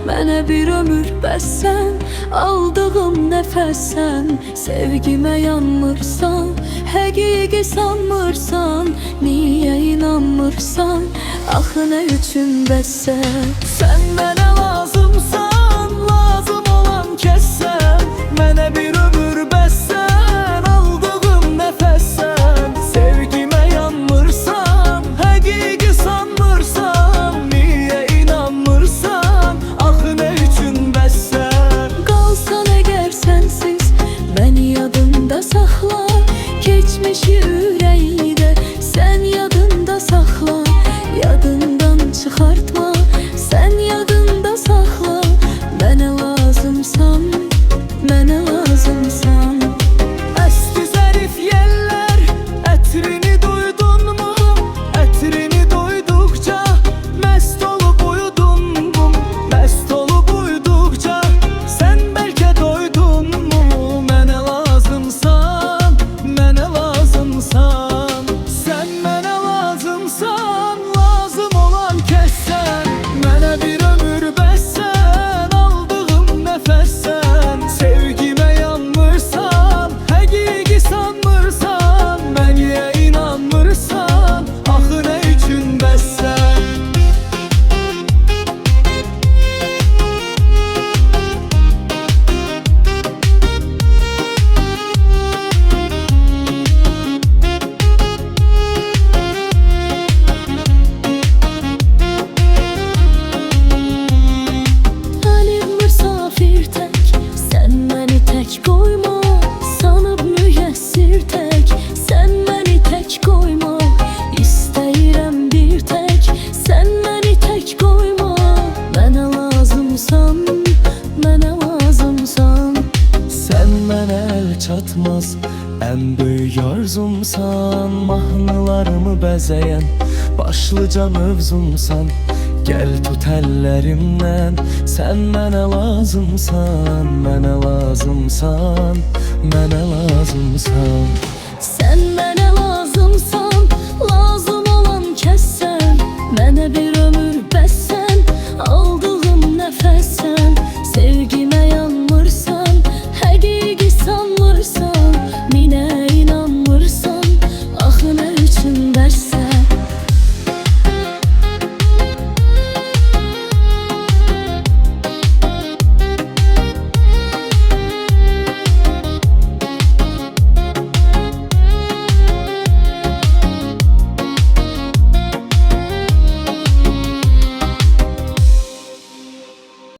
Mənə bir ömür bəssən, aldığım nəfəssən. Sevgimə yanmırsan, həqiqi sanmırsan. Niyə inanmırsan, axı nə üçün bəssən? Sən mənə lazımsan, lazım olan kəssən. Mənə bir ömür bəssən, aldığım nəfəssən. Sevgimə yanmırsan, həqiqi sanmırsan. Niyə inanmırsan, axı nə üçün bəssən? Qalsan əgər sənsiz, məni yadında saxla. Keçmişi ürəyində, sən yadında saxla. Yadından çıxartma, sən yadında saxla. Mənə lazımsan, mənə lazımsan. Əsti zərif yellər, ətrini duydunmu? Ətrini duyduqca məst olub uyudunmu? Məst olub uyuduqca sən bəlkə doydunmu? Mənə lazımsan, mənə lazımsan. Sən mənə lazımsan, lazım olan kəssən. Mənə bir ömür bəssən, aldığım nəfəssən. Sevgimə yanmırsan, həqiqi sanmırsan. Mənə inanmırsan, axı nə üçün bəssən? Halim müsafir tək, sən məni tək qoyma. Sanıb müyəssir tək, sən məni tək qoyma. İstəyirəm bir tək, sən məni tək qoyma. Mənə lazımsan, mənə lazımsan. Sən mənə əl çatmaz, ən böyük arzumsan. Mahnılarımı bəzəyən başlıca mövzumsan. Gəl tut əllərimdən, sən mənə lazımsan. Mənə lazımsan, mənə lazımsan. Sən mənə lazımsan.